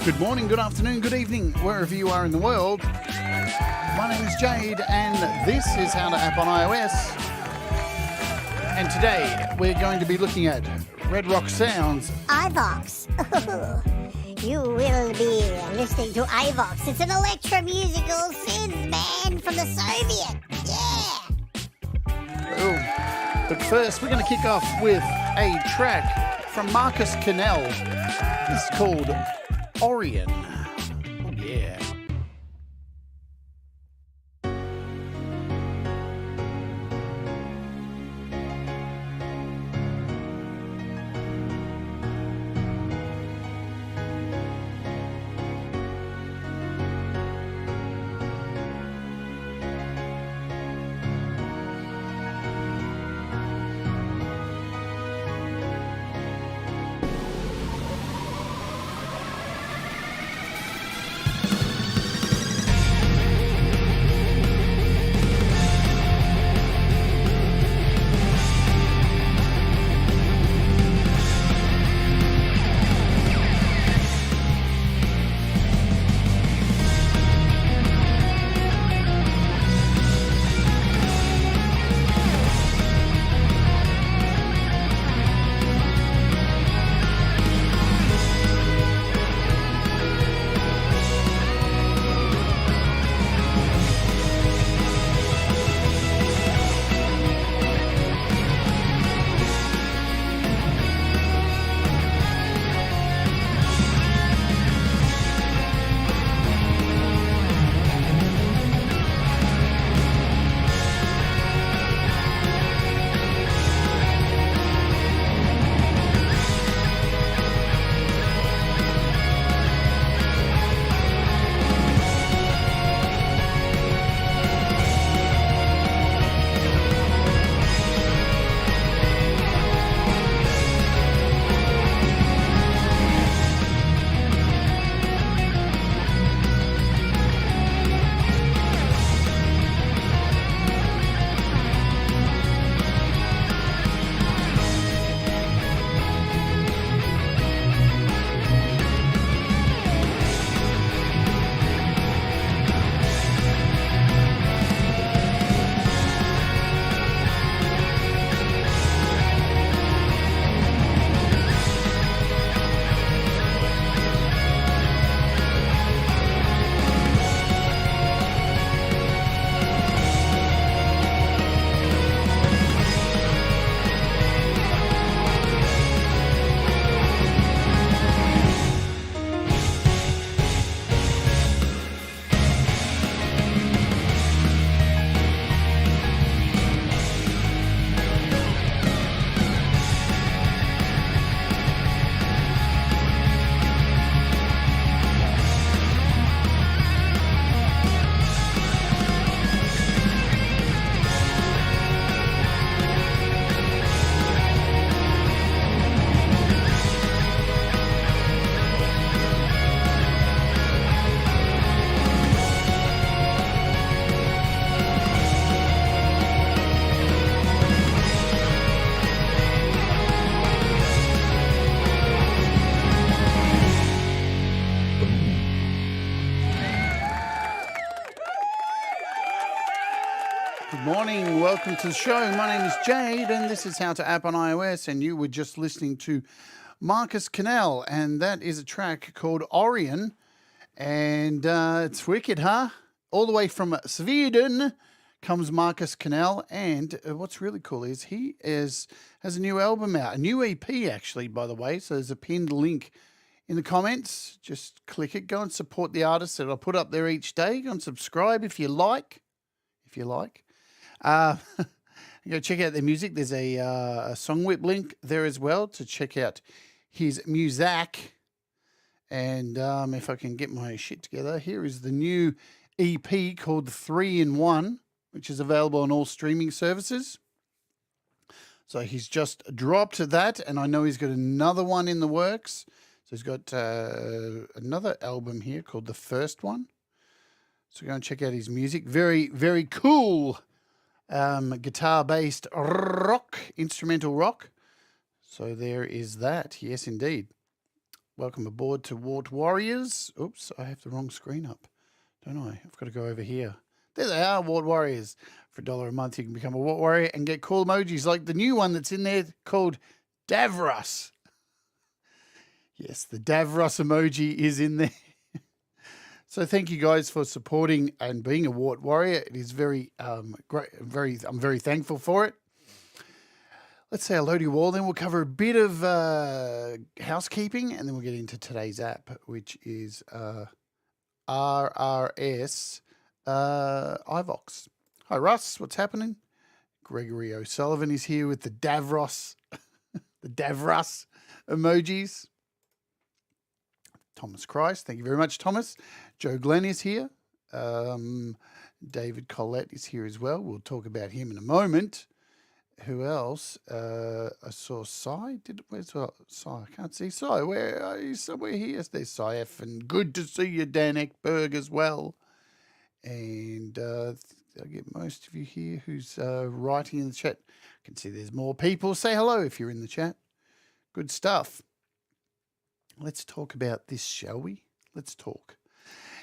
Good morning, good afternoon, good evening, wherever you are in the world. My name is Jade, and this is How to App on iOS. And today we're going to be looking at Red Rock Sounds iVox. You will be listening to iVox. It's an electromusical synth band from the Soviet. Yeah. Boom. But first, we're going to kick off with a track from Marcus Cannell. This is called Orion. Oh, yeah. Morning, welcome to the show. My name is Jade, and this is How to App on iOS. And you were just listening to Marcus Cannell, and that is a track called Orion. And it's wicked, huh? All the way from Sweden comes Marcus Cannell, and what's really cool is he has a new album out, a new EP actually, by the way. So there's a pinned link in the comments. Just click it. Go and support the artists that I put up there each day. Go and subscribe if you like. Go check out their music. There's a song whip link there as well to check out his music. And if I can get my shit together, here is the new EP called 3 in 1, which is available on all streaming services. So he's just dropped that, and I know he's got another one in the works. So he's got another album here called The First One. So go and check out his music. Very, very cool guitar-based rock, instrumental rock. So there is that. Yes, indeed. Welcome aboard to Wart Warriors. Oops, I have the wrong screen up, don't I? I've got to go over here. There they are, Wart Warriors. For $1 a month, you can become a Wart Warrior and get cool emojis like the new one that's in there called Davros. Yes, the Davros emoji is in there. So thank you guys for supporting and being a Wart Warrior. It is very great. I'm very thankful for it. Let's say hello to you all. Then we'll cover a bit of housekeeping, and then we'll get into today's app, which is RRS Ivoks. Hi, Russ. What's happening? Gregory O'Sullivan is here with the Davros, the Davros emojis. Thomas Christ. Thank you very much, Thomas. Joe Glenn is here. David Collette is here as well. We'll talk about him in a moment. Who else? I saw Cy. Where's Cy? I can't see Cy. Where are you? Somewhere here. There's Cy F. And good to see you, Dan Eckberg, as well. And I get most of you here who's writing in the chat. I can see there's more people. Say hello if you're in the chat. Good stuff. Let's talk about this, shall we? Let's talk.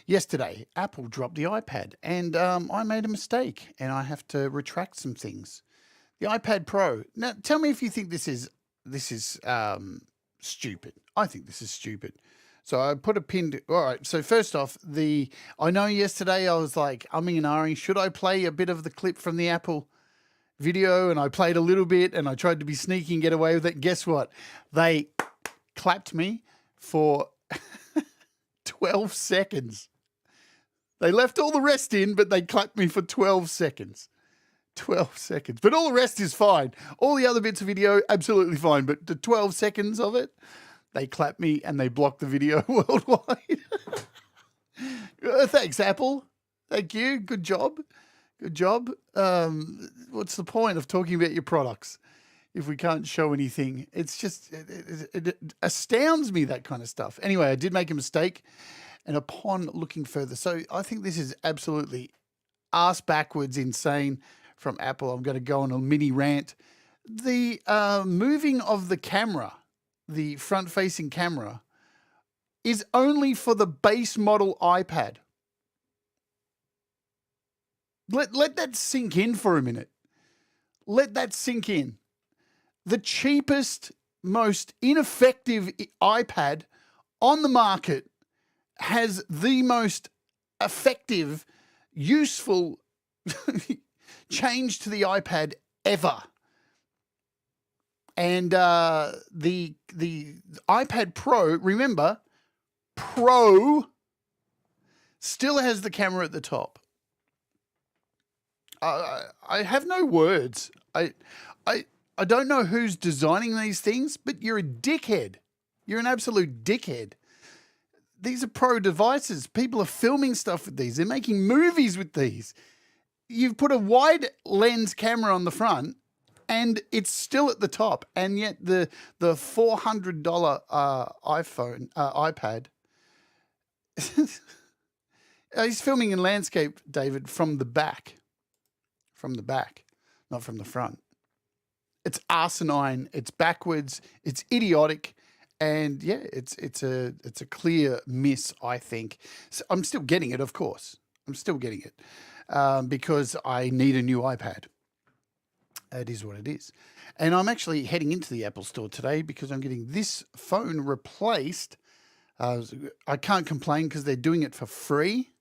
Yesterday, Apple dropped the iPad, and I made a mistake, and I have to retract some things. The iPad Pro. Now, tell me if you think this is stupid. I think this is stupid. So I put a pin to, all right. So first off, I know yesterday I was like umming and ahhing. Should I play a bit of the clip from the Apple video? And I played a little bit, and I tried to be sneaky and get away with it. Guess what? They clapped me for 12 seconds. They left all the rest in, but they clapped me for 12 seconds. 12 seconds. But all the rest is fine. All the other bits of video, absolutely fine. But the 12 seconds of it, they clapped me and they blocked the video worldwide. Thanks, Apple. Thank you. Good job. Good job. What's the point of talking about your products if we can't show anything? It's just, it astounds me, that kind of stuff. Anyway, I did make a mistake. And upon looking further, so I think this is absolutely arse backwards insane from Apple. I'm going to go on a mini rant. The moving of the camera, the front-facing camera, is only for the base model iPad. Let that sink in for a minute. Let that sink in. The cheapest, most ineffective iPad on the market has the most effective, useful change to the iPad ever. And the iPad Pro, remember, Pro still has the camera at the top. I have no words. I don't know who's designing these things, but you're a dickhead. You're an absolute dickhead. These are pro devices. People are filming stuff with these. They're making movies with these. You've put a wide lens camera on the front, and it's still at the top. And yet the $400 iPad, he's filming in landscape, David, from the back. From the back, not from the front. It's asinine. It's backwards. It's idiotic. And yeah, it's a clear miss, I think. So I'm still getting it, of course. I'm still getting it because I need a new iPad. It is what it is. And I'm actually heading into the Apple Store today because I'm getting this phone replaced. I can't complain because they're doing it for free.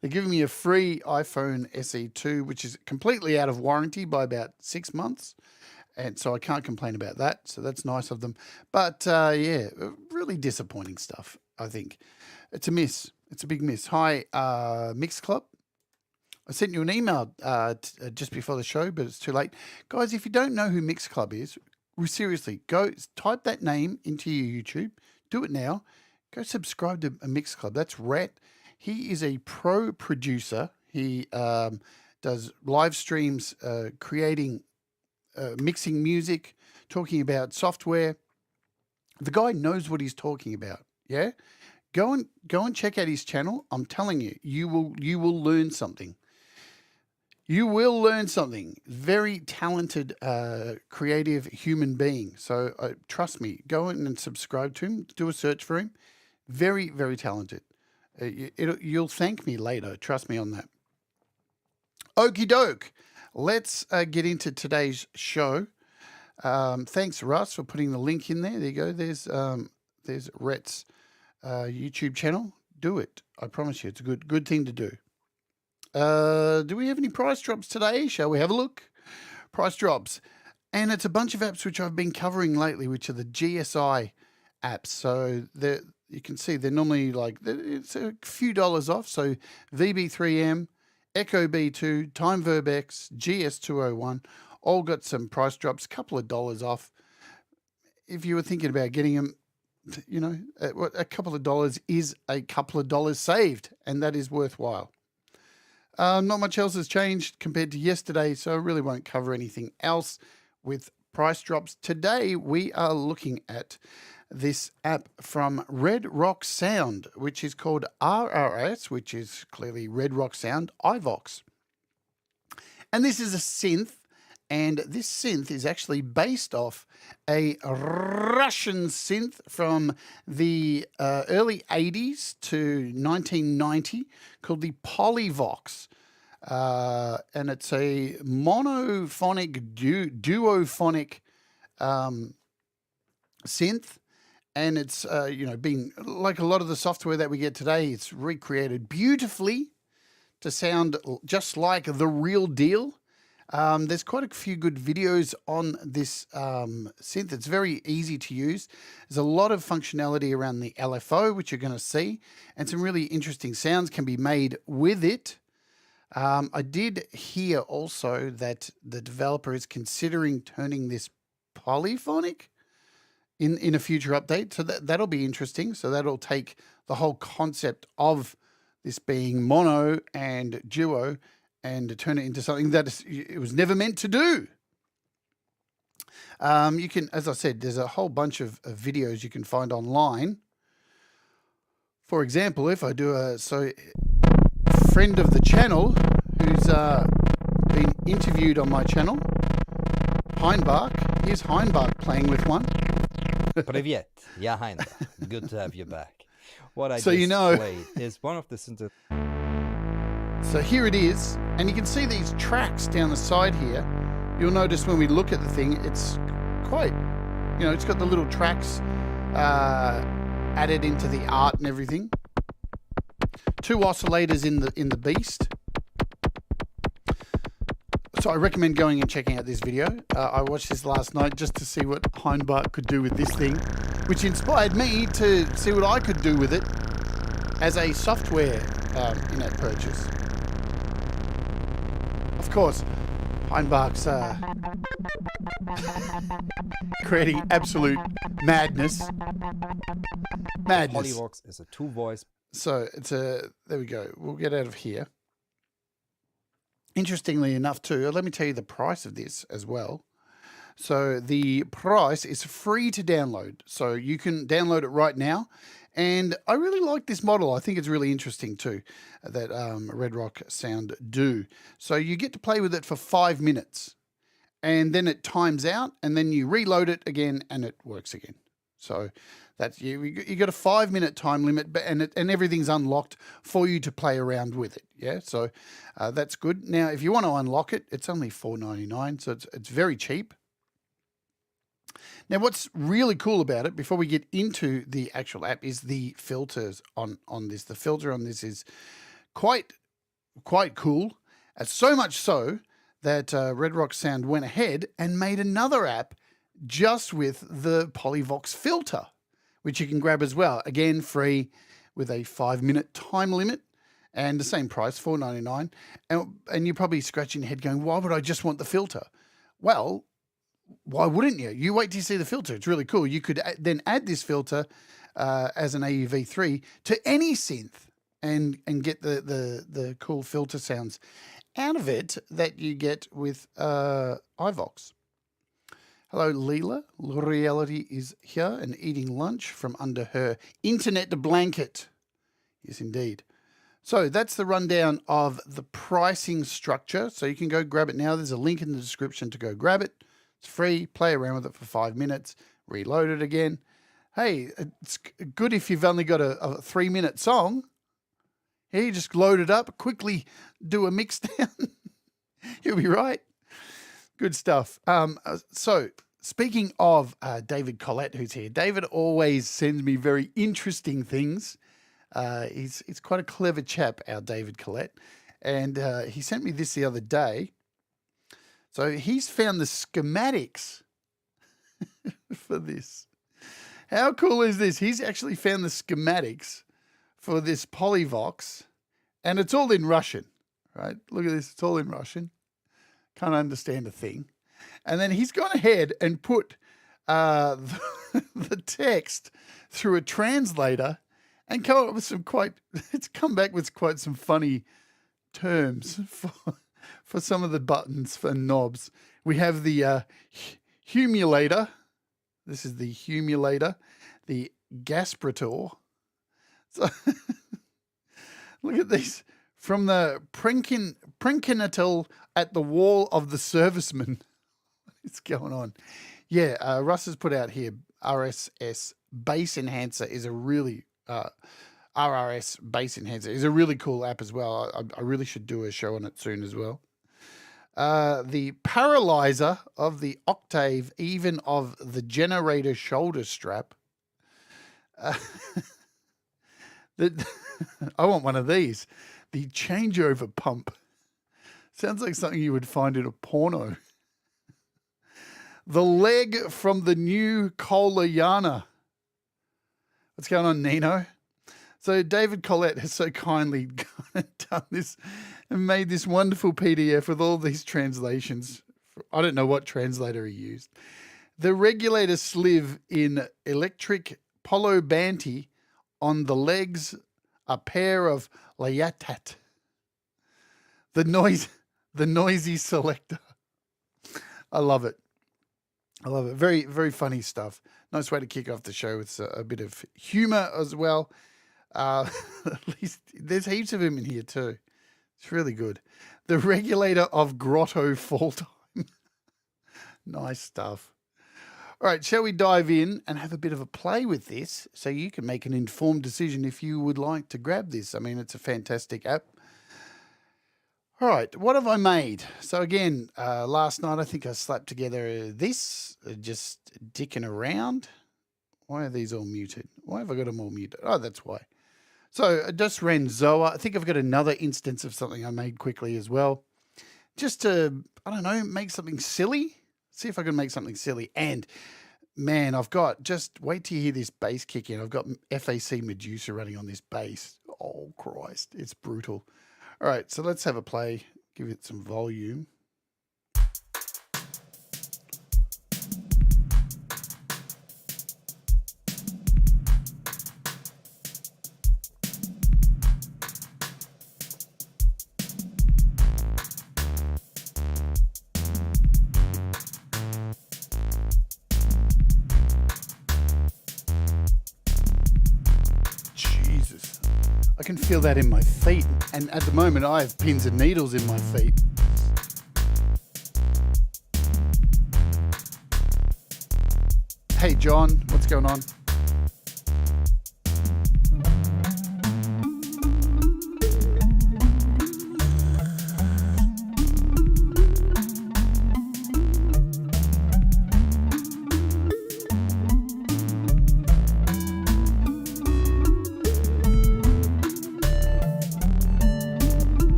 They're giving me a free iPhone SE2, which is completely out of warranty by about 6 months. And so I can't complain about that. So that's nice of them. But yeah, really disappointing stuff, I think. It's a miss. It's a big miss. Hi, Mix Club. I sent you an email just before the show, but it's too late. Guys, if you don't know who Mix Club is, seriously, go type that name into your YouTube. Do it now. Go subscribe to a Mix Club. That's Rhett. He is a pro producer. He does live streams creating mixing music, talking about software. The guy knows what he's talking about. Yeah, go and check out his channel. I'm telling you, you will learn something. You will learn something. Very talented, creative human being. So trust me, go in and subscribe to him. Do a search for him. Very, very talented. You'll thank me later. Trust me on that. Okie doke. Let's get into today's show. Thanks, Russ, for putting the link in there. There you go. There's Rhett's YouTube channel. Do it. I promise you, it's a good thing to do. Do we have any price drops today? Shall we have a look? Price drops. And it's a bunch of apps which I've been covering lately, which are the GSI apps. So you can see they're normally like, it's a few dollars off. So VB3M, Echo B2, Time Verb X, GS201, all got some price drops, a couple of dollars off. If you were thinking about getting them, you know, a couple of dollars is a couple of dollars saved, and that is worthwhile. Not much else has changed compared to yesterday, so I really won't cover anything else with price drops. Today, we are looking at this app from Red Rock Sound, which is called RRS, which is clearly Red Rock Sound Ivoks. And this is a synth, and this synth is actually based off a Russian synth from the early 80s to 1990 called the polyvox. And it's a monophonic, duophonic synth. And it's, been like a lot of the software that we get today, it's recreated beautifully to sound just like the real deal. There's quite a few good videos on this synth. It's very easy to use. There's a lot of functionality around the LFO, which you're going to see, and some really interesting sounds can be made with it. I did hear also that the developer is considering turning this polyphonic in a future update. So that'll be interesting. So that'll take the whole concept of this being mono and duo and to turn it into something that it was never meant to do. You can, as I said, there's a whole bunch of videos you can find online. For example, if I do a friend of the channel who's been interviewed on my channel, Heinbach. Here's Heinbach playing with one. Привет, я Heinbach. Good to have you back. What I So just you know. played is one of the synth. So here it is, and you can see these tracks down the side here. You'll notice when we look at the thing, it's quite, it's got the little tracks added into the art and everything. 2 oscillators in the beast. So I recommend going and checking out this video. I watched this last night just to see what Heinbach could do with this thing, which inspired me to see what I could do with it as a software in-app purchase. Of course, Heinbach's creating absolute madness. Polyvox is a 2-voice. So there we go. We'll get out of here. Interestingly enough too, let me tell you the price of this as well. So the price is free to download. So you can download it right now. And I really like this model. I think it's really interesting too, that Red Rock Sound do. So you get to play with it for 5 minutes and then it times out and then you reload it again and it works again. So that's you got a 5-minute time limit, and everything's unlocked for you to play around with it. Yeah, so that's good. Now, if you want to unlock it, it's only $4.99, so it's very cheap. Now, what's really cool about it, before we get into the actual app, is the filters on this. The filter on this is quite cool. So much so that Red Rock Sound went ahead and made another app just with the polyvox filter, which you can grab as well. Again, free with a 5-minute time limit and the same price, $4.99. And you're probably scratching your head going, why would I just want the filter? Well, why wouldn't you? You wait till you see the filter. It's really cool. You could then add this filter as an AUv3 to any synth and get the cool filter sounds out of it that you get with iVox. Hello, Leela. Reality is here and eating lunch from under her internet blanket. Yes, indeed. So that's the rundown of the pricing structure. So you can go grab it now. There's a link in the description to go grab it. It's free. Play around with it for 5 minutes. Reload it again. Hey, it's good if you've only got a 3-minute song. Here, you just load it up, quickly do a mix down. You'll be right. Good stuff. So speaking of David Collette, who's here, David always sends me very interesting things. He's quite a clever chap, our David Collette. And he sent me this the other day. So he's found the schematics for this. How cool is this? He's actually found the schematics for this polyvox, and it's all in Russian, right? Look at this. It's all in Russian. Can't understand a thing. And then he's gone ahead and put the text through a translator and come up with it's come back with quite some funny terms for some of the buttons for knobs. We have the humulator. This is the humulator, the gasparator. So look at these. From the Prenkinatal at the wall of the serviceman. What's going on? Yeah, Russ has put out here, RSS Bass Enhancer is a really, RRS Bass Enhancer is a really cool app as well. I really should do a show on it soon as well. The paralyzer of the octave, even of the generator shoulder strap. I want one of these. The changeover pump. Sounds like something you would find in a porno. The leg from the new Kolayana. What's going on, Nino? So David Collette has so kindly done this and made this wonderful PDF with all these translations. I don't know what translator he used. The regulator sleeve in electric polo banty on the legs, a pair of layatat. The noisy selector. I love it. I love it. Very, very funny stuff. Nice way to kick off the show with a bit of humor as well. At least there's heaps of him in here too. It's really good. The regulator of grotto fall time. Nice stuff. All right, shall we dive in and have a bit of a play with this so you can make an informed decision if you would like to grab this? I mean, it's a fantastic app. All right, what have I made? So again, last night I think I slapped together this, just dicking around. Why are these all muted? Why have I got them all muted? Oh, that's why. So I just ran Zoa. I think I've got another instance of something I made quickly as well. Just to, I don't know, make something silly. See if I can make something silly. And man, I've got, just wait till you hear this bass kick in. I've got FAC Medusa running on this bass. Oh, Christ. It's brutal. All right, so let's have a play. Give it some volume. Jesus. I can feel that in my feet, and at the moment I have pins and needles in my feet. Hey John, what's going on?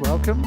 Welcome.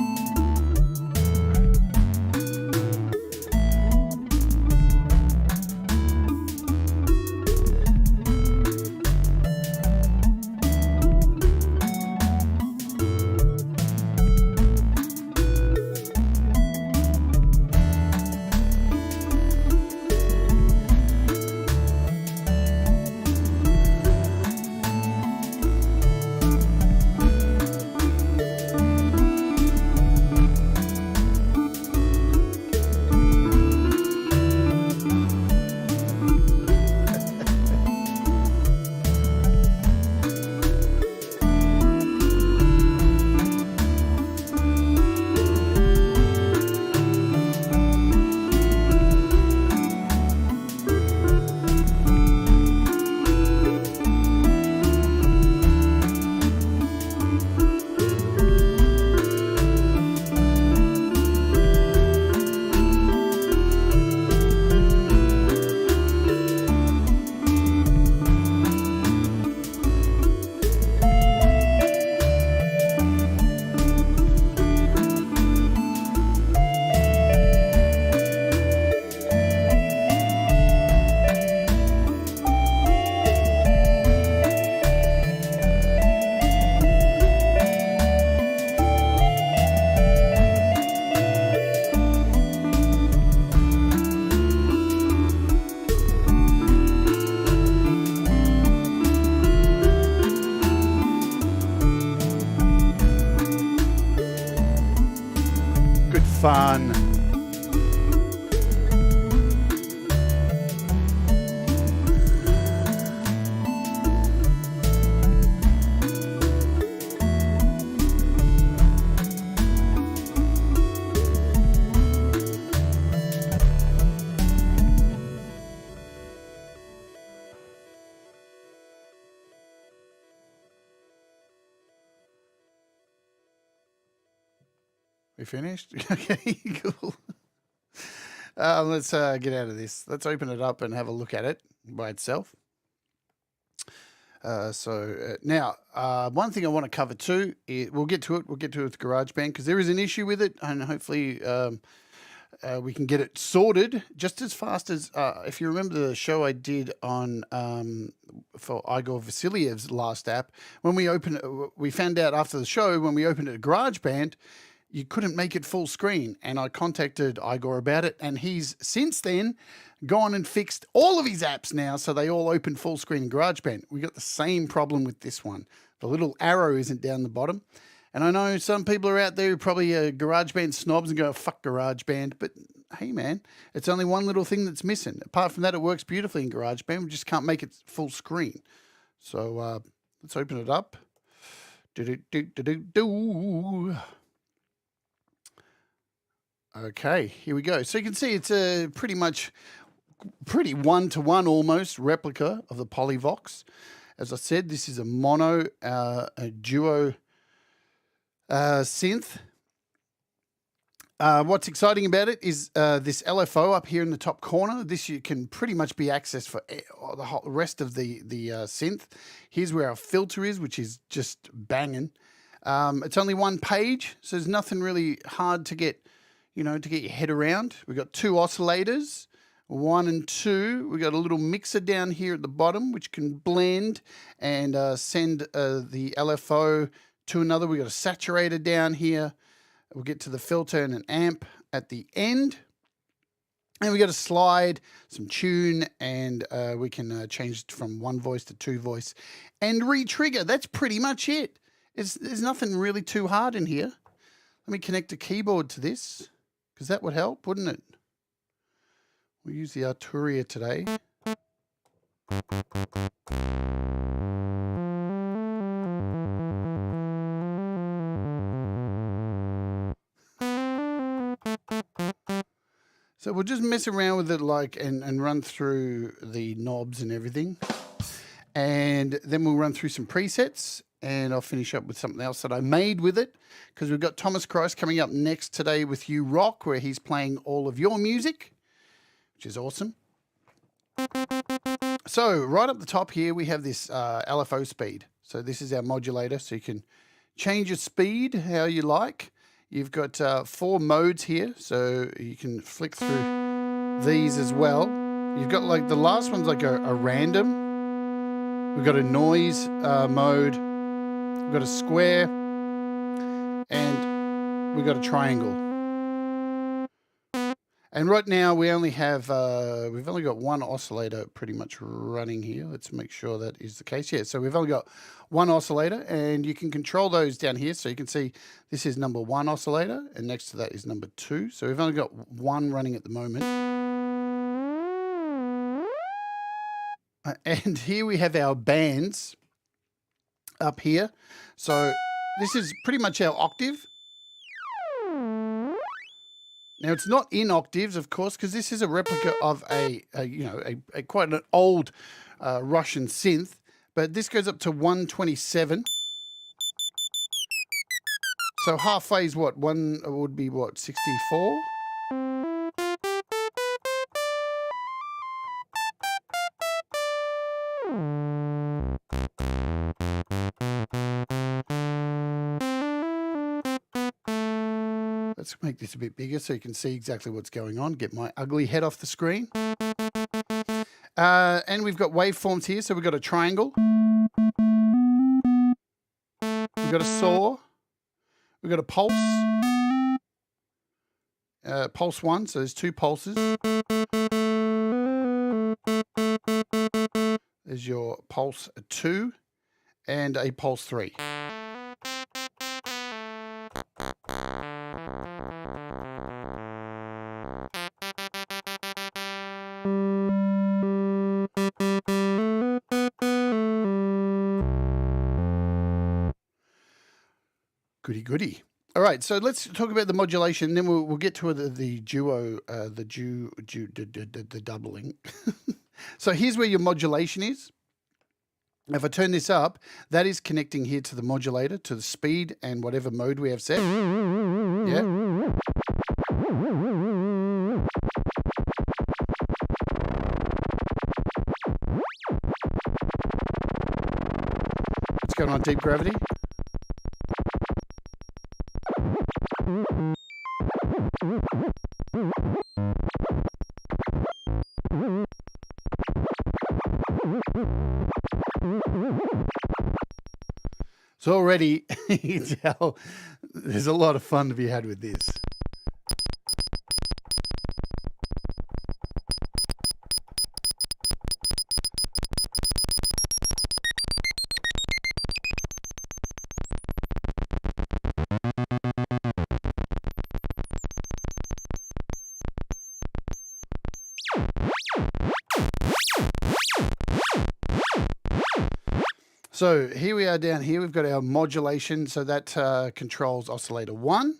fun. We finished? Okay, cool. Let's get out of this. Let's open it up and have a look at it by itself. Now, one thing I want to cover too, we'll get to it with GarageBand because there is an issue with it, and hopefully we can get it sorted just as fast as, if you remember the show I did on for Igor Vasilyev's last app, when we found out after the show, when we opened it at GarageBand, you couldn't make it full screen, and I contacted Igor about it, and he's since then gone and fixed all of his apps now, so they all open full screen in GarageBand. We got the same problem with this one. The little arrow isn't down the bottom, and I know some people are out there who probably are GarageBand snobs and go, fuck GarageBand, but hey man, it's only one little thing that's missing. Apart from that, it works beautifully in GarageBand. We just can't make it full screen. So let's open it up. Okay, here we go. So you can see it's a pretty one-to-one almost replica of the polyvox. As I said, this is a mono, a duo synth. What's exciting about it is this LFO up here in the top corner. This you can pretty much be accessed for the whole rest of the synth. Here's where our filter is, which is just banging. It's only one page, so there's nothing really hard to get, to get your head around. We've got two oscillators, 1 and 2. We've got a little mixer down here at the bottom, which can blend and send the LFO to another. We've got a saturator down here. We'll get to the filter and an amp at the end. And we got a slide, some tune, and we can change it from 1 voice to 2 voice and re-trigger. That's pretty much it. There's nothing really too hard in here. Let me connect a keyboard to this, because that would help, wouldn't it? We'll use the Arturia today. So we'll just mess around with it and run through the knobs and everything. And then we'll run through some presets, and I'll finish up with something else that I made with it, because we've got Thomas Christ coming up next today with You Rock, where he's playing all of your music, which is awesome. So right up the top here, we have this LFO speed. So this is our modulator, so you can change your speed how you like. You've got 4 modes here, so you can flick through these as well. You've got the last one's like a random. We've got a noise mode. We've got a square, and we've got a triangle. And right now we only have, we've only got 1 oscillator pretty much running here. Let's make sure that is the case. Yeah, so we've only got 1 oscillator, and you can control those down here. So you can see this is number 1 oscillator, and next to that is number 2. So we've only got 1 running at the moment. And here we have our bands up here. So this is pretty much our octave. Now it's not in octaves, of course, because this is a replica of a quite an old Russian synth. But this goes up to 127. So halfway is what? One would be what? 64. Let's make this a bit bigger so you can see exactly what's going on. Get my ugly head off the screen. And we've got waveforms here. So we've got a triangle. We've got a saw. We've got a pulse. Pulse 1, so there's 2 pulses. There's your pulse 2 and a pulse 3. Goody, goody. All right, so let's talk about the modulation. Then we'll get to the duo, the doubling. So here's where your modulation is. If I turn this up, that is connecting here to the modulator, to the speed and whatever mode we have set. Yeah. What's going on, deep gravity? So already, you can tell there's a lot of fun to be had with this. So here we are down here. We've got our modulation. So that controls oscillator 1.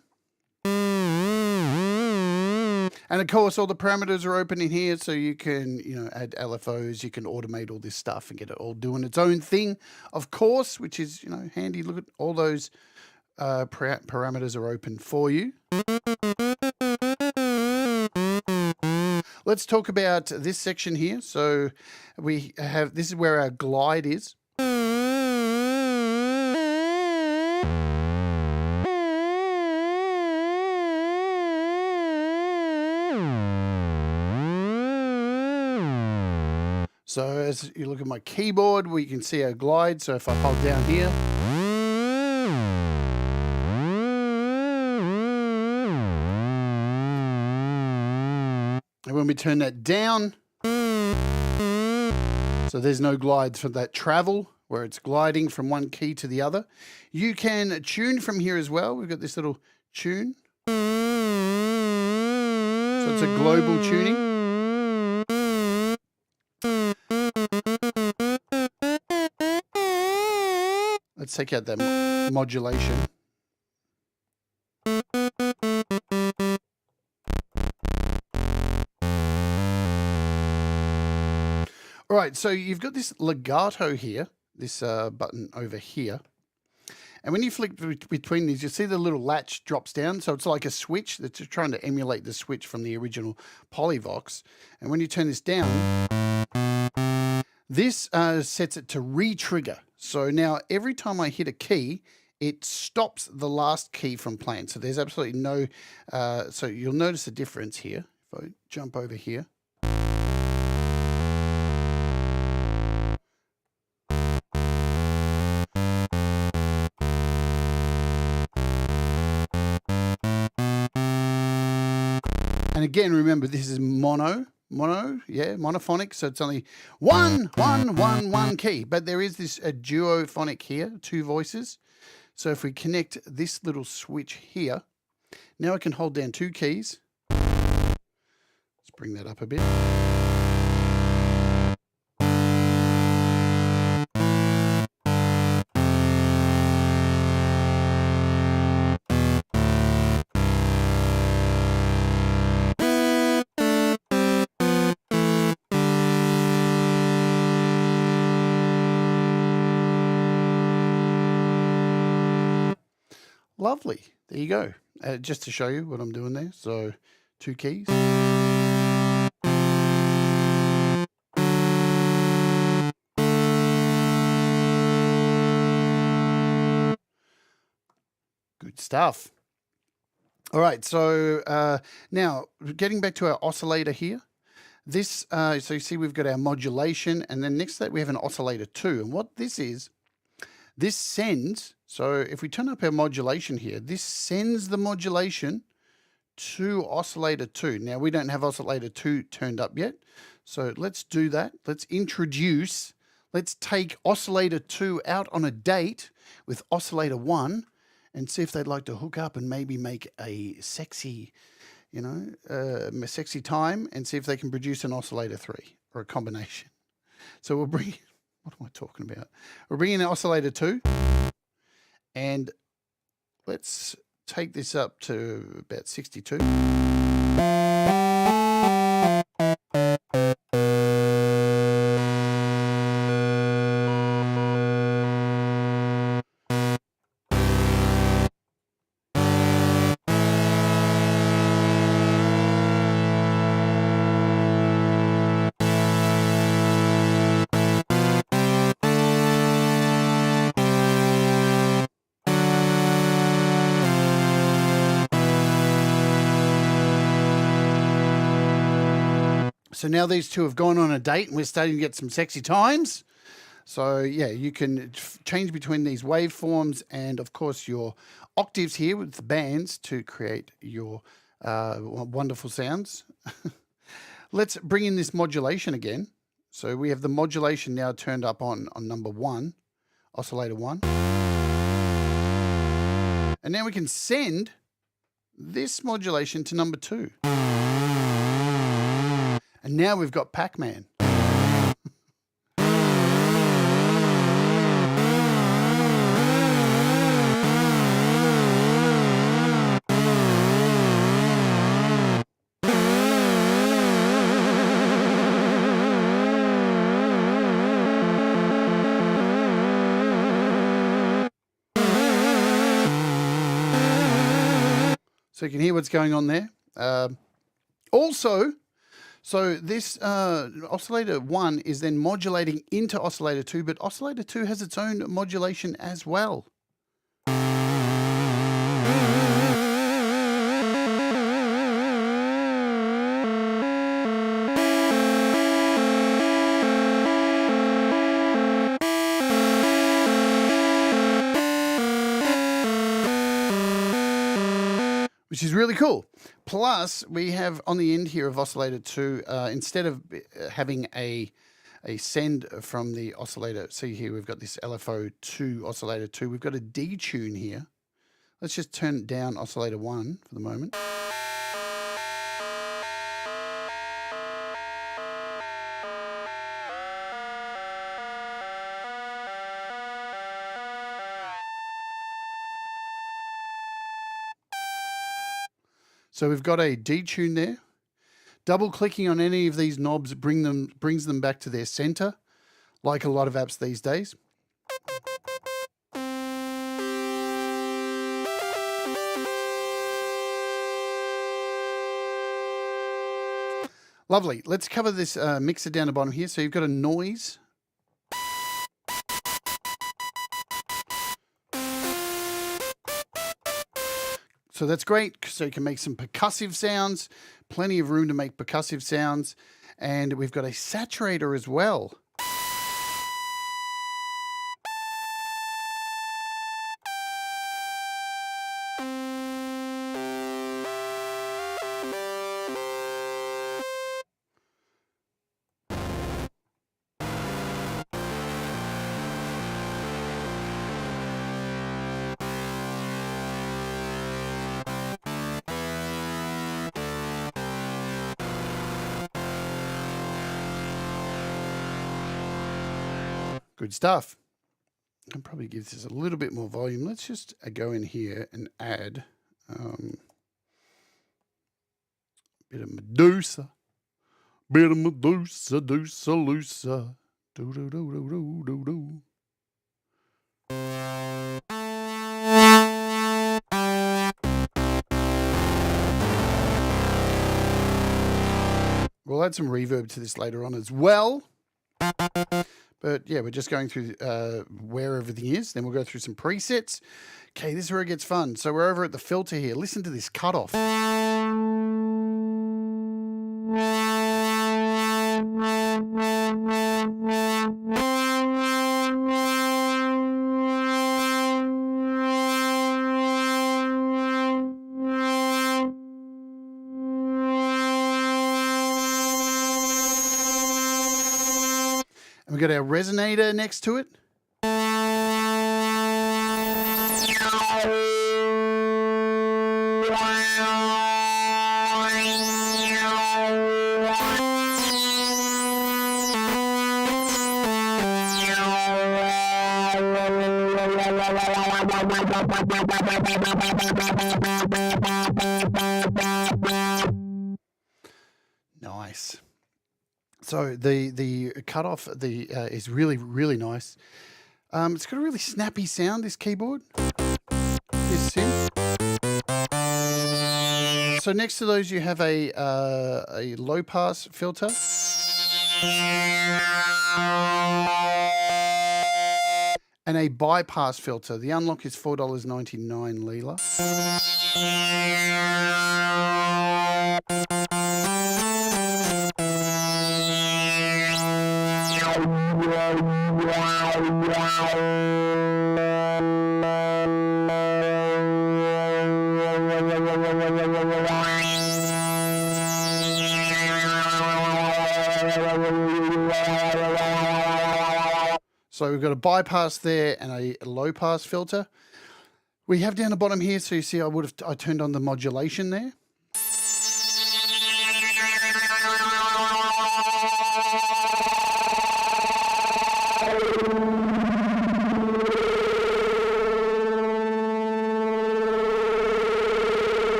And of course, all the parameters are open in here. So you can, add LFOs. You can automate all this stuff and get it all doing its own thing, of course, which is, handy. Look at all those parameters are open for you. Let's talk about this section here. So this is where our glide is. So as you look at my keyboard, we can see our glide. So if I hold down here, and when we turn that down, so there's no glides for that travel where it's gliding from one key to the other. You can tune from here as well. We've got this little tune. So it's a global tuning. Let's take out that modulation. All right, so you've got this legato here, this button over here. And when you flick between these, you see the little latch drops down. So it's like a switch that's trying to emulate the switch from the original polyvox. And when you turn this down, this sets it to re-trigger. So now every time I hit a key, it stops the last key from playing. So there's absolutely no, so you'll notice a difference here. If I jump over here. And again, remember, this is monophonic, so it's only one key. But there is this duophonic here, 2 voices. So if we connect this little switch here, now I can hold down 2 keys. Let's bring that up a bit. Lovely. There you go. Just to show you what I'm doing there. So 2 keys. Good stuff. All right. So now getting back to our oscillator here. This, so you see we've got our modulation, and then next to that we have an oscillator 2. And what this is, this sends, so if we turn up our modulation here, this sends the modulation to oscillator 2. Now, we don't have oscillator 2 turned up yet, so let's do that. Let's take oscillator 2 out on a date with oscillator 1 and see if they'd like to hook up and maybe make a sexy, you know, a sexy time and see if they can produce an oscillator 3 or a combination. So we'll bring, what am I talking about? We'll bring in an oscillator 2 and let's take this up to about 62. So now these two have gone on a date and we're starting to get some sexy times. So yeah, you can change between these waveforms and of course your octaves here with the bands to create your wonderful sounds. Let's bring in this modulation again. So we have the modulation now turned up on number 1, oscillator 1. And now we can send this modulation to number 2. And now we've got Pac-Man. So you can hear what's going on there. Also, so this oscillator 1 is then modulating into oscillator 2, but oscillator 2 has its own modulation as well. Which is really cool. Plus, we have on the end here of oscillator 2, instead of having a send from the oscillator, see here we've got this LFO2 oscillator 2, we've got a detune here. Let's just turn down oscillator 1 for the moment. So we've got a detune there. Double clicking on any of these knobs brings them back to their center, like a lot of apps these days. Lovely. Let's cover this mixer down the bottom here. So you've got a noise. So that's great. So you can make some percussive sounds, plenty of room to make percussive sounds. And we've got a saturator as well. Good stuff. I can probably give this a little bit more volume. Let's just go in here and add a bit of Medusa. Bit of Medusa, Deusa, Lusa. Do, do, do, do, do, do, do. We'll add some reverb to this later on as well. But yeah, we're just going through where everything is. Then we'll go through some presets. Okay, this is where it gets fun. So we're over at the filter here. Listen to this cutoff. And we've got our resonator next to it. Nice. So the cutoff is really nice. It's got a really snappy sound, this keyboard, this synth. So next to those you have a low pass filter. And a bypass filter. The unlock is $4.99 Leela. So we've got a bypass there and a low pass filter. We have down the bottom here, so you see I turned on the modulation there.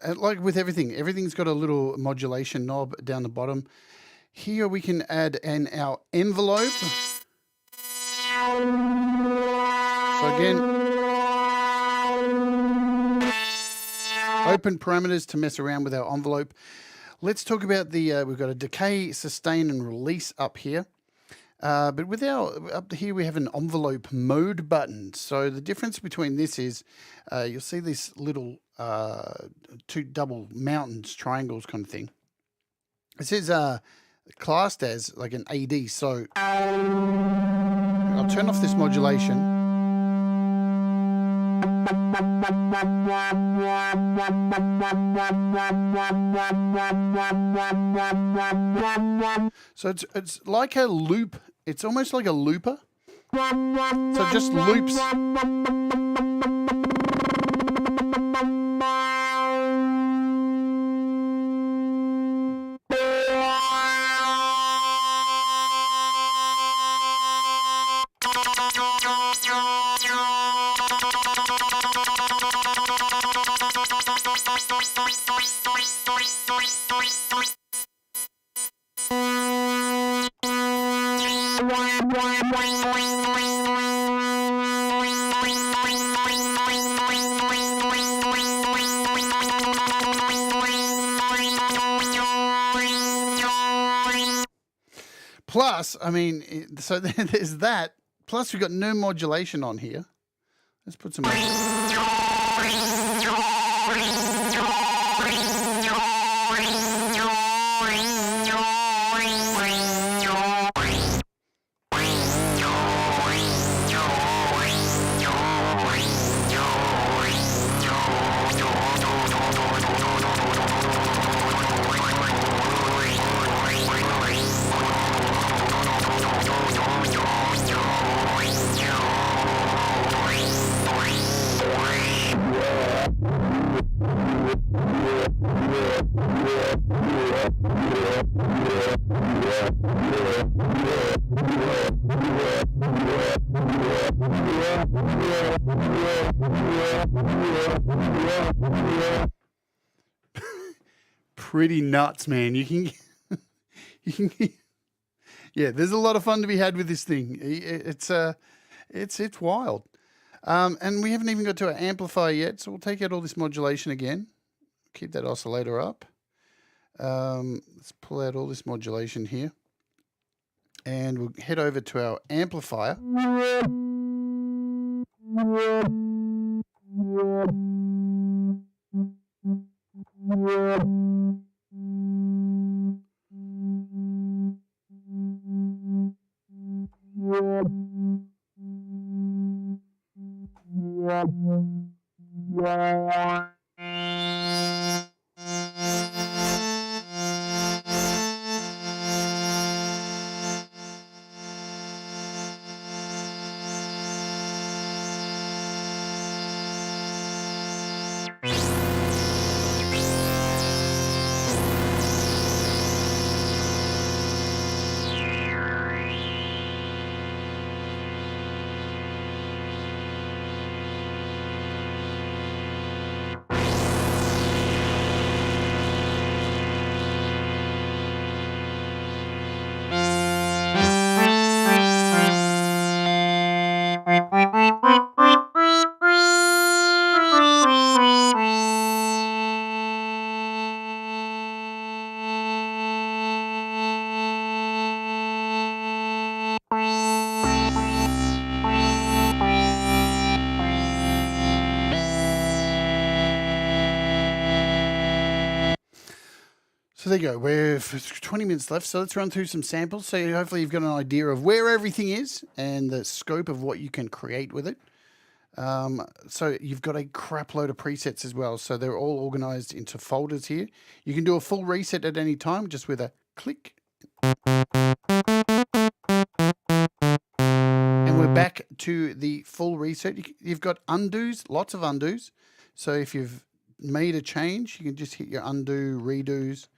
And like with everything's got a little modulation knob down the bottom. Here we can add our envelope. So again, open parameters to mess around with our envelope. Let's talk about we've got a decay, sustain, and release up here. But with up here we have an envelope mode button. So the difference between this is you'll see this little two double mountains, triangles kind of thing. This is classed as like an AD. So I'll turn off this modulation. So it's like a loop. It's almost like a looper. So it just loops. Plus, I mean, so there's that. Plus, we've got no modulation on here. Let's put some. Pretty nuts, man. You can yeah, there's a lot of fun to be had with this thing. It's wild. And we haven't even got to our amplifier yet, so we'll take out all this modulation again. Keep that oscillator up. Let's pull out all this modulation here. And we'll head over to our amplifier. So there you go. We're 20 minutes left. So let's run through some samples. So hopefully you've got an idea of where everything is and the scope of what you can create with it. So you've got a crap load of presets as well. So they're all organized into folders here. You can do a full reset at any time just with a click. And we're back to the full reset. You've got undos, lots of undos. So if you've made a change, you can just hit your undo, redos.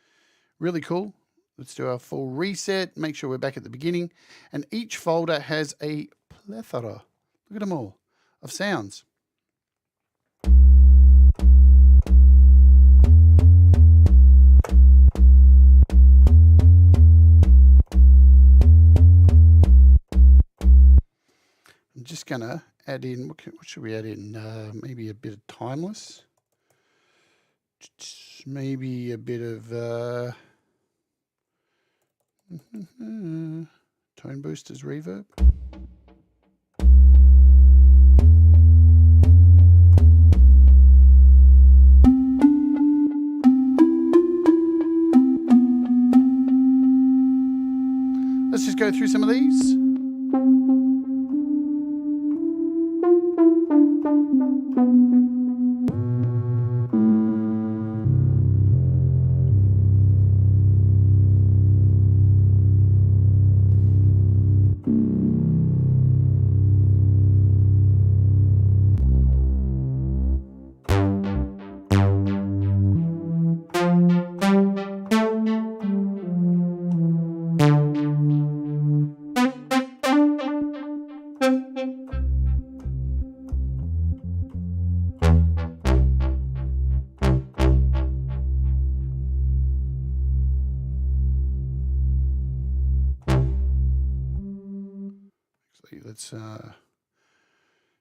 Really cool. Let's do our full reset. Make sure we're back at the beginning. And each folder has a plethora. Look at them all. Of sounds. I'm just going to add in, what should we add in? Maybe a bit of timeless. Maybe a bit of tone boosters reverb. Let's just go through some of these. Let's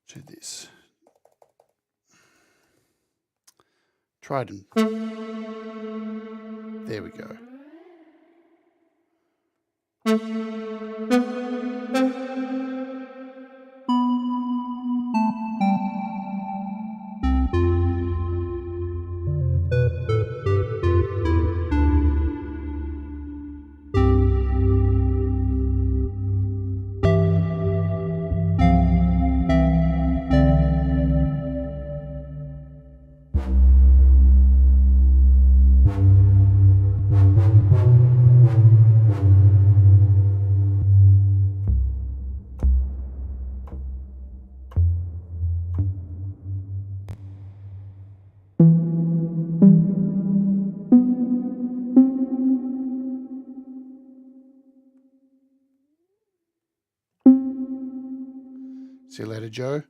do this. Trident. There we go. See you later, Joe.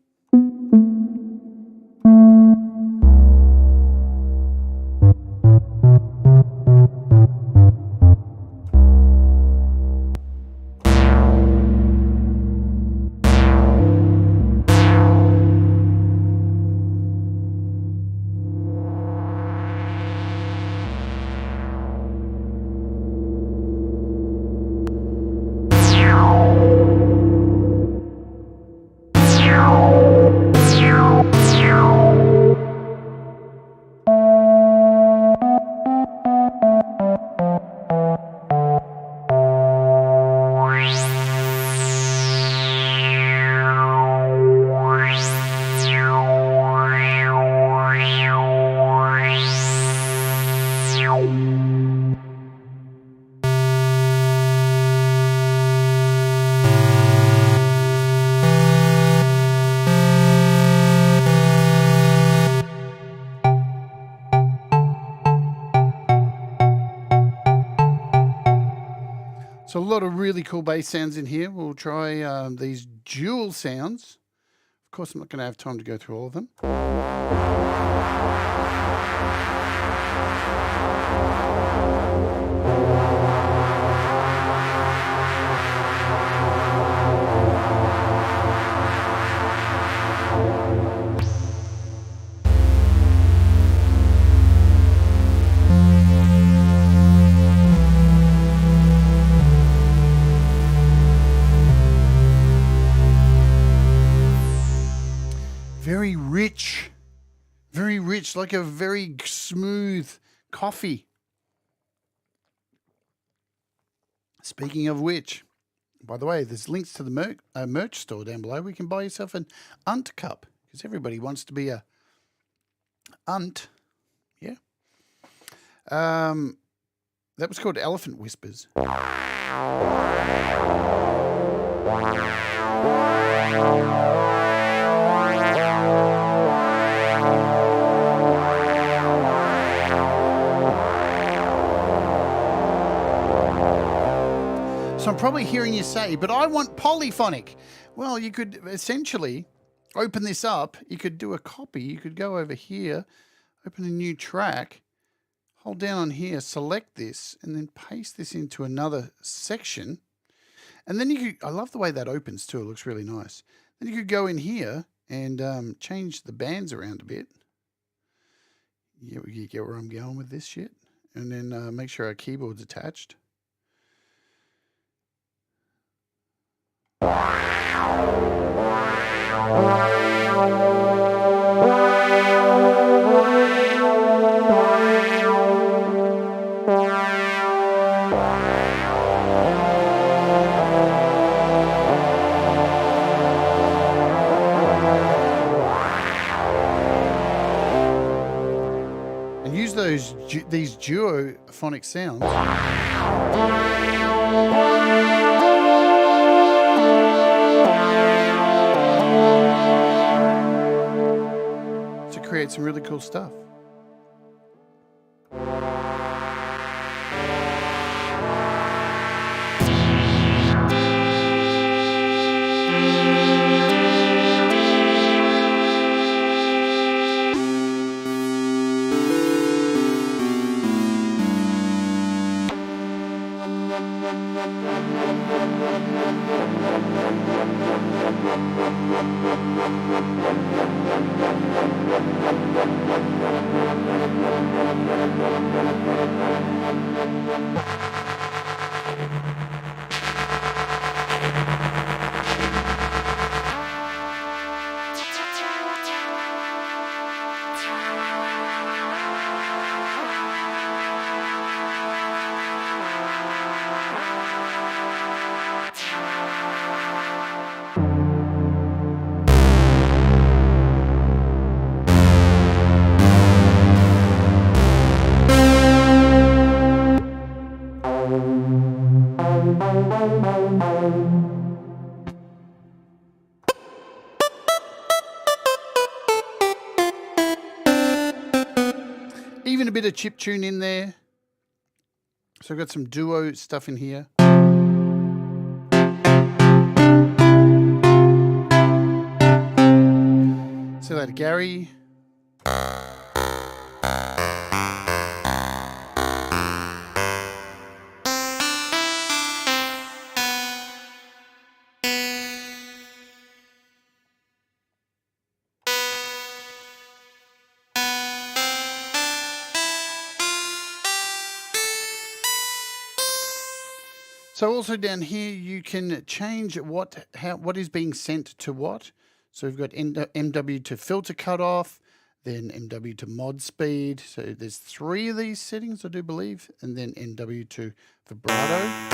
So a lot of really cool bass sounds in here. We'll try these dual sounds. Of course, I'm not going to have time to go through all of them. Very rich, like a very smooth coffee. Speaking of which, by the way, there's links to the merch store down below. We can buy yourself an unt cup because everybody wants to be a unt. Yeah. That was called Elephant Whispers. So I'm probably hearing you say, but I want polyphonic. Well, you could essentially open this up. You could do a copy. You could go over here, open a new track, hold down on here, select this, and then paste this into another section. And then you could, I love the way that opens too. It looks really nice. Then you could go in here and change the bands around a bit. You get where I'm going with this shit? And then make sure our keyboard's attached. And use these duophonic sounds. Create some really cool stuff. Even a bit of chip tune in there. So I've got some duo stuff in here. See you later, Gary. So also down here, you can change what is being sent to what. So we've got MW to filter cutoff, then MW to mod speed. So there's 3 of these settings, I do believe, and then MW to vibrato.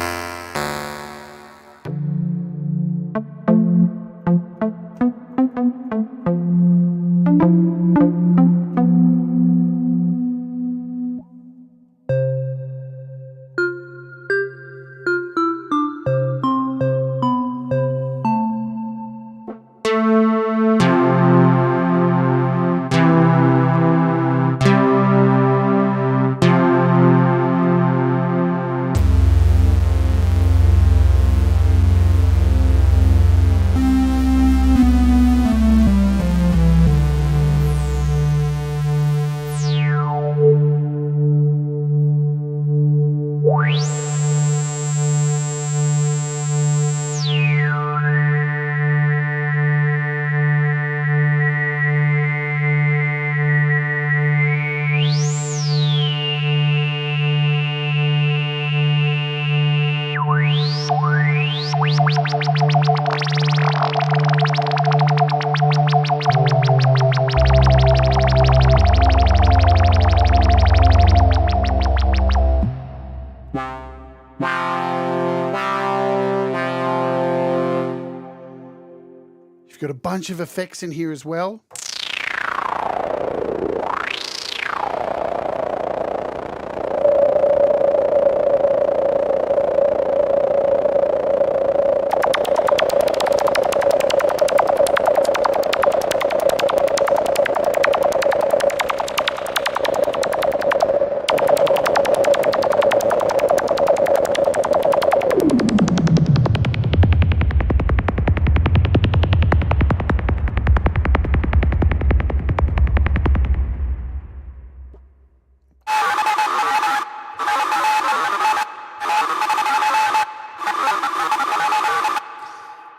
got a bunch of effects in here as well.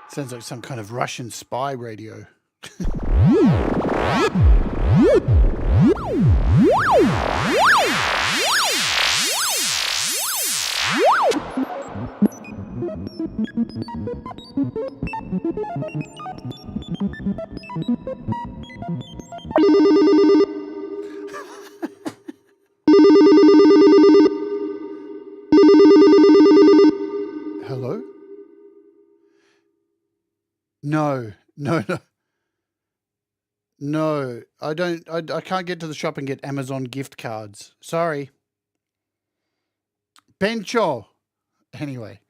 Sounds like some kind of Russian spy radio. Hello? No. No, I don't. I can't get to the shop and get Amazon gift cards. Sorry. Pencho. Anyway.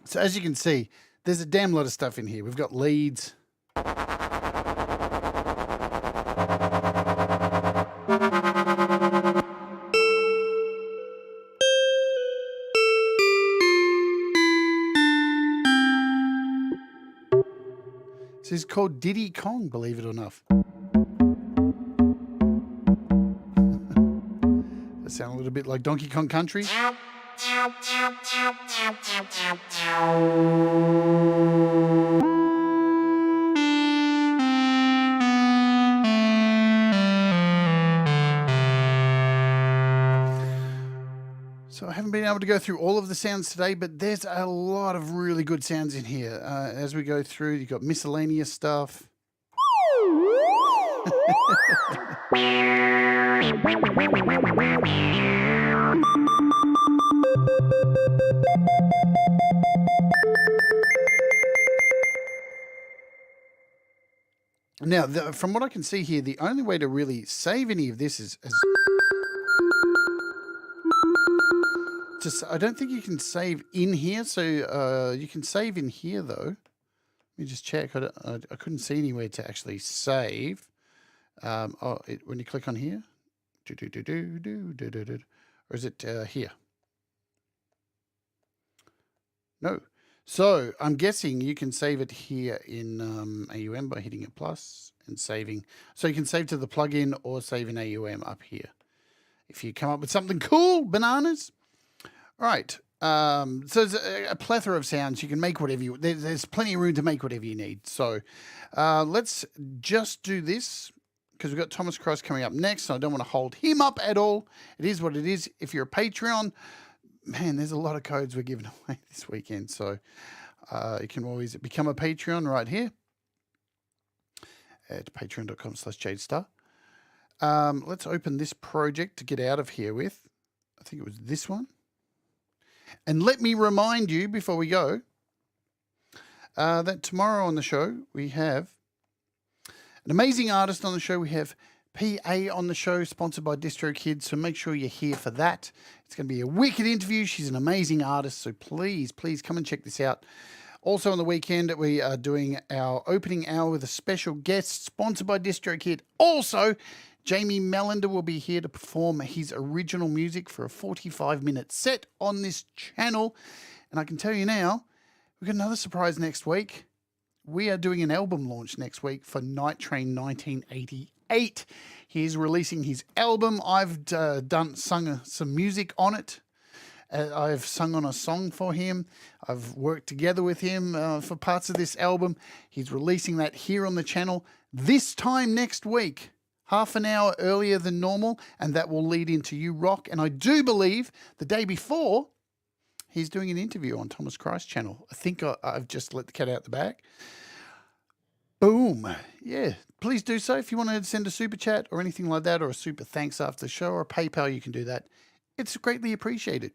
So as you can see, there's a damn lot of stuff in here. We've got leads. This is called Diddy Kong, believe it or not. That sound a little bit like Donkey Kong Country. So I haven't been able to go through all of the sounds today, but there's a lot of really good sounds in here. As we go through, you've got miscellaneous stuff. Now, from what I can see here, the only way to really save any of this is I don't think you can save in here, so you can save in here though. Let me just check. I couldn't see anywhere to actually save. When you click on here, or is it here? No. So I'm guessing you can save it here in AUM by hitting a plus and saving. So you can save to the plugin or save in AUM up here. If you come up with something cool, bananas. All right. So there's a plethora of sounds. You can make whatever you... There's plenty of room to make whatever you need. So let's just do this because we've got Thomas Cross coming up next. And I don't want to hold him up at all. It is what it is. If you're a Patreon, man, there's a lot of codes we're giving away this weekend. So you can always become a Patreon right here at patreon.com/JadeStarr. Let's open this project to get out of here with. I think it was this one. And let me remind you before we go that tomorrow on the show we have an amazing artist on the show. We have PA on the show, sponsored by DistroKid. So make sure you're here for that. It's going to be a wicked interview. She's an amazing artist. So please, please come and check this out Also on the weekend, we are doing our opening hour with a special guest sponsored by DistroKid. Also, Jamie Melander will be here to perform his original music for a 45-minute set on this channel. And I can tell you now, we've got another surprise next week. We are doing an album launch next week for Night Train 1988. He's releasing his album. I've sung some music on it. I've sung on a song for him. I've worked together with him for parts of this album. He's releasing that here on the channel this time next week, half an hour earlier than normal, and that will lead into You Rock. And I do believe the day before, he's doing an interview on Thomas Christ's channel. I think I've just let the cat out the bag. Boom. Yeah, please do so. If you want to send a super chat or anything like that, or a super thanks after the show, or a PayPal, you can do that. It's greatly appreciated.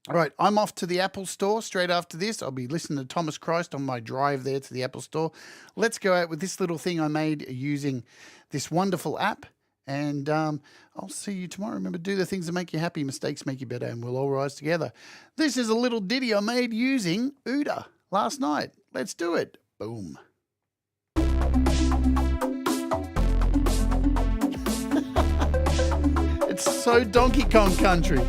All right, I'm off to the Apple Store straight after this. I'll be listening to Thomas Christ on my drive there to the Apple Store. Let's go out with this little thing I made using this wonderful app. And I'll see you tomorrow. Remember, do the things that make you happy. Mistakes make you better, and we'll all rise together. This is a little ditty I made using Ouda last night. Let's do it. Boom. It's so Donkey Kong country.